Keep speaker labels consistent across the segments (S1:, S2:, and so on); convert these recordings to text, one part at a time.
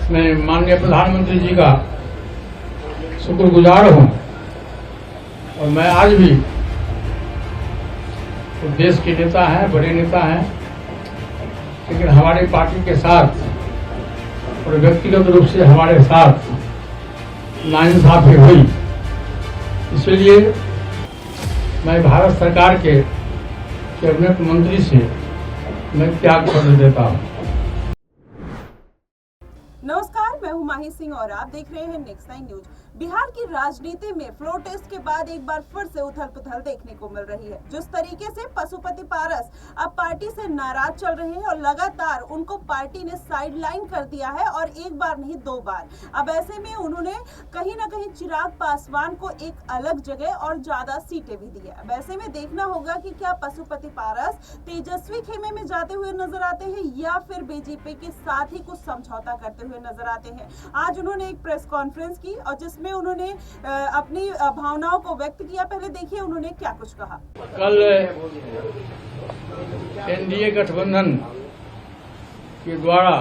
S1: मैं माननीय प्रधानमंत्री जी का शुक्रगुजार हूँ और मैं आज भी तो देश के नेता हैं, बड़े नेता हैं, लेकिन हमारी पार्टी के साथ और व्यक्तिगत रूप से हमारे साथ नाइंसाफी हुई। इसलिए मैं भारत सरकार के कैबिनेट मंत्री से मैं त्याग पत्र देता हूँ।
S2: नमस्कार, मैं हूं माही सिंह और आप देख रहे हैं नेक्स्ट 9 न्यूज। बिहार की राजनीति में फ्लोर टेस्ट के बाद एक बार फिर से उथल पुथल देखने को मिल रही है। जिस तरीके से पशुपति पारस अब पार्टी से नाराज चल रहे हैं और लगातार उनको पार्टी ने साइडलाइन कर दिया है और एक बार नहीं 2 बार। अब ऐसे में उन्होंने कहीं ना कहीं चिराग पासवान को एक अलग जगह और ज्यादा सीटें भी दी है। अब ऐसे में देखना होगा कि क्या पशुपति पारस तेजस्वी खेमे में जाते हुए नजर आते हैं या फिर बीजेपी के साथ ही कुछ समझौता करते हुए नजर आते हैं। आज उन्होंने एक प्रेस कॉन्फ्रेंस की और जिसमें उन्होंने अपनी भावनाओं को व्यक्त किया। पहले देखिए उन्होंने क्या कुछ कहा।
S1: कल एनडीए गठबंधन के द्वारा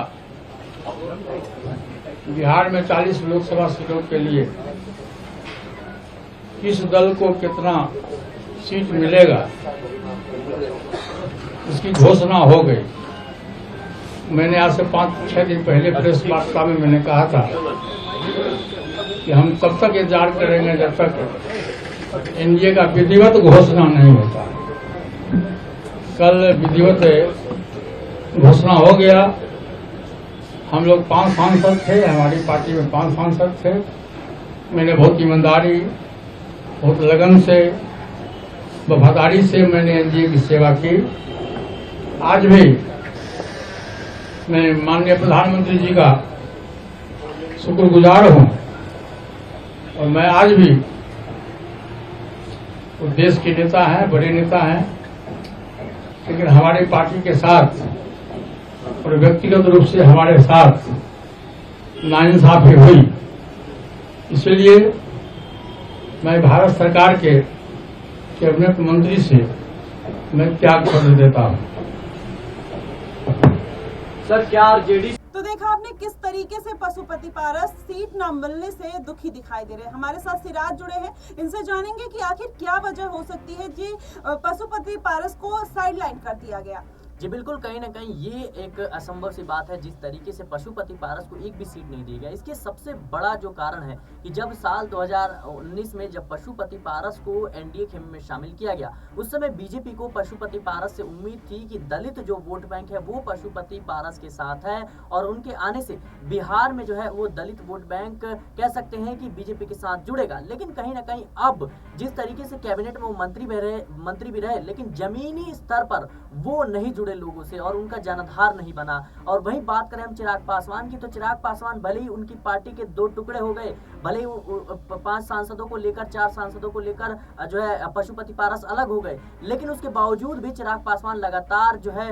S1: बिहार में 40 लोकसभा सीटों के लिए किस दल को कितना सीट मिलेगा इसकी घोषणा हो गई। मैंने आज से 5-6 दिन पहले प्रेस वार्ता में मैंने कहा था कि हम तब तक इंतजार करेंगे जब तक एनडीए का विधिवत घोषणा नहीं होता। कल विधिवत घोषणा हो गया। हम लोग 5 सांसद थे, हमारी पार्टी में 5 सांसद थे। मैंने बहुत ईमानदारी, बहुत लगन से, वफादारी से मैंने एनडीए की सेवा की। आज भी मैं माननीय प्रधानमंत्री जी का शुक्रगुजार हूँ और मैं आज भी तो देश के नेता हैं, बड़े नेता हैं, लेकिन हमारी पार्टी के साथ और व्यक्तिगत रूप से हमारे साथ नाइंसाफी हुई। इसलिए मैं भारत सरकार के कैबिनेट मंत्री से मैं त्याग पत्र देता हूँ।
S3: सर, क्या आरजेडी
S2: तो देखा आपने किस तरीके से पशुपति पारस सीट न मिलने से दुखी दिखाई दे रहे हैं। हमारे साथ सिराज जुड़े हैं, इनसे जानेंगे कि आखिर क्या वजह हो सकती है जी पशुपति पारस को साइडलाइन कर दिया गया।
S3: जी बिल्कुल, कहीं ना कहीं ये एक असंभव सी बात है जिस तरीके से पशुपति पारस को एक भी सीट नहीं दी गई। इसके सबसे बड़ा जो कारण है कि जब साल 2019 में जब पशुपति पारस को एनडीए खेमे में शामिल किया गया, उस समय बीजेपी को पशुपति पारस से उम्मीद थी कि दलित जो वोट बैंक है वो पशुपति पारस के साथ है और उनके आने से बिहार में जो है वो दलित वोट बैंक कह सकते हैं कि बीजेपी के साथ जुड़ेगा। लेकिन कहीं ना कहीं अब जिस तरीके से कैबिनेट में वो मंत्री भी रहे लेकिन जमीनी स्तर पर वो नहीं जुड़े लोगों से और उनका जनाधार नहीं बना। और वहीं बात करें हम चिराग पासवान की, तो चिराग पासवान भले ही उनकी पार्टी के 2 टुकड़े हो गए, भले ही 5 सांसदों को लेकर 4 सांसदों को लेकर जो है पशुपति पारस अलग हो गए, लेकिन उसके बावजूद भी चिराग पासवान लगातार जो है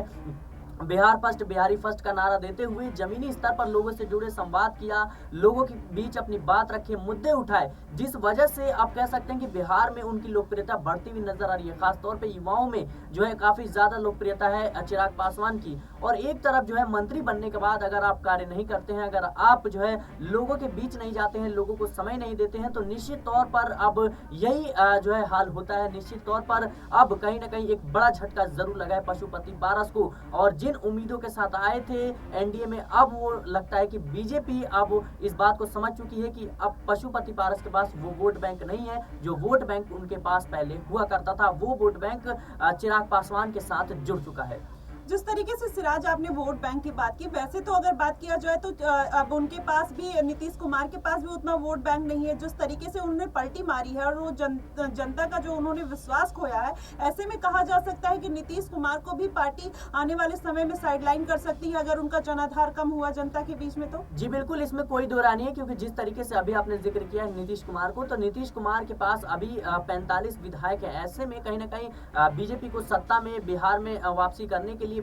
S3: बिहार फर्स्ट, बिहारी फर्स्ट का नारा देते हुए जमीनी स्तर पर लोगों से जुड़े, संवाद किया, लोगों के बीच अपनी बात रखे, मुद्दे उठाए, जिस वजह से आप कह सकते हैं कि बिहार में उनकी लोकप्रियता बढ़ती हुई नजर आ रही है। खासतौर पे युवाओं में जो है काफी ज्यादा लोकप्रियता है चिराग पासवान की। और एक तरफ जो है मंत्री बनने के बाद अगर आप कार्य नहीं करते हैं, अगर आप जो है लोगों के बीच नहीं जाते हैं, लोगों को समय नहीं देते हैं, तो निश्चित तौर पर अब यही जो है हाल होता है। निश्चित तौर पर अब कहीं ना कहीं एक बड़ा झटका जरूर लगा है पशुपति पारस को और जिन उम्मीदों के साथ आए थे एनडीए में, अब वो लगता है कि बीजेपी अब इस बात को समझ चुकी है कि अब पशुपति पारस के पास वो वोट बैंक नहीं है जो वोट बैंक उनके पास पहले हुआ करता था। वो वोट बैंक चिराग पासवान के साथ जुड़ चुका है।
S2: जिस तरीके से सिराज आपने वोट बैंक की बात की, वैसे तो अगर बात किया जाए तो अब उनके पास भी, नीतीश कुमार के पास भी उतना वोट बैंक नहीं है। जिस तरीके से उन्होंने पलटी मारी है और वो जनता का जो उन्होंने विश्वास खोया है, ऐसे में कहा जा सकता है कि नीतीश कुमार को भी पार्टी आने वाले समय में साइडलाइन कर सकती है अगर उनका जनाधार कम हुआ जनता के बीच में तो।
S3: जी बिल्कुल, इसमें कोई दो राय नहीं है, क्योंकि जिस तरीके से अभी आपने जिक्र किया है नीतीश कुमार को, तो नीतीश कुमार के पास अभी 45 विधायक है। ऐसे में कहीं ना कहीं बीजेपी को सत्ता में बिहार में वापसी करने के लिए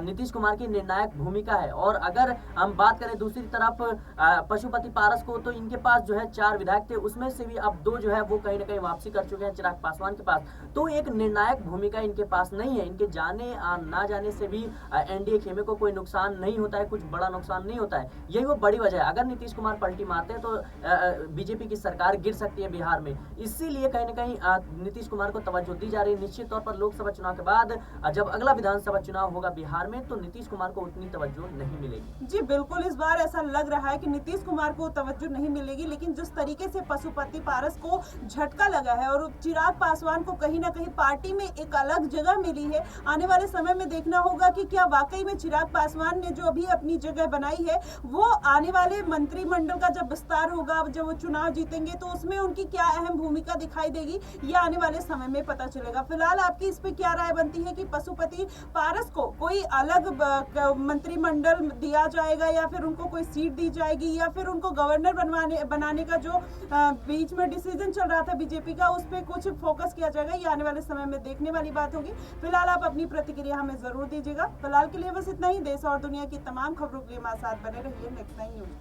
S3: नीतीश कुमार की निर्णायक भूमिका है। और अगर हम बात करें दूसरी तरफ पशुपति पारस को, तो इनके पास जो है 4 विधायक थे, उसमें से भी अब 2 जो है वो कहीं ना कहीं वापसी कर चुके हैं चिराग पासवान के पास। तो एक निर्णायक भूमिका इनके पास नहीं है। इनके जाने ना जाने से भी एनडीए खेमे को कोई नुकसान नहीं होता है, कुछ बड़ा नुकसान नहीं होता है। यही वो बड़ी वजह है। अगर नीतीश कुमार पलटी मारते हैं तो बीजेपी की सरकार गिर सकती है बिहार में। इसीलिए कहीं ना कहीं नीतीश कुमार को तवज्जो दी जा रही है। निश्चित तौर पर लोकसभा चुनाव के बाद जब अगला विधानसभा चुनाव होगा बिहार में, तो नीतीश कुमार को उतनी तवज्जो नहीं मिलेगी।
S2: जी बिल्कुल, इस बार ऐसा लग रहा है कि नीतीश कुमार को तवज्जो नहीं मिलेगी, लेकिन जिस तरीके से पशुपति पारस को झटका लगा है और चिराग पासवान को कहीं ना कहीं पार्टी में एक अलग जगह मिली है, आने वाले समय में देखना होगा कि क्या वाकई में चिराग पासवान ने जो अभी अपनी जगह बनाई है वो आने वाले मंत्रिमंडल का जब विस्तार होगा, जब वो चुनाव जीतेंगे, तो उसमें उनकी क्या अहम भूमिका दिखाई देगी, ये आने वाले समय में पता चलेगा। फिलहाल आपकी इस पे क्या राय बनती है कि पशुपति पारस को कोई अलग मंत्रिमंडल दिया जाएगा या फिर उनको कोई सीट दी जाएगी या फिर उनको गवर्नर बनाने का जो बीच में डिसीजन चल रहा था बीजेपी का, उस पर कुछ फोकस किया जाएगा, ये आने वाले समय में देखने वाली बात होगी। फिलहाल आप अपनी प्रतिक्रिया हमें जरूर दीजिएगा। फिलहाल के लिए बस इतना ही। देश और दुनिया की तमाम खबरों के लिए हमारे साथ बने रहिए नेक्स्ट टाइम न्यूज पर।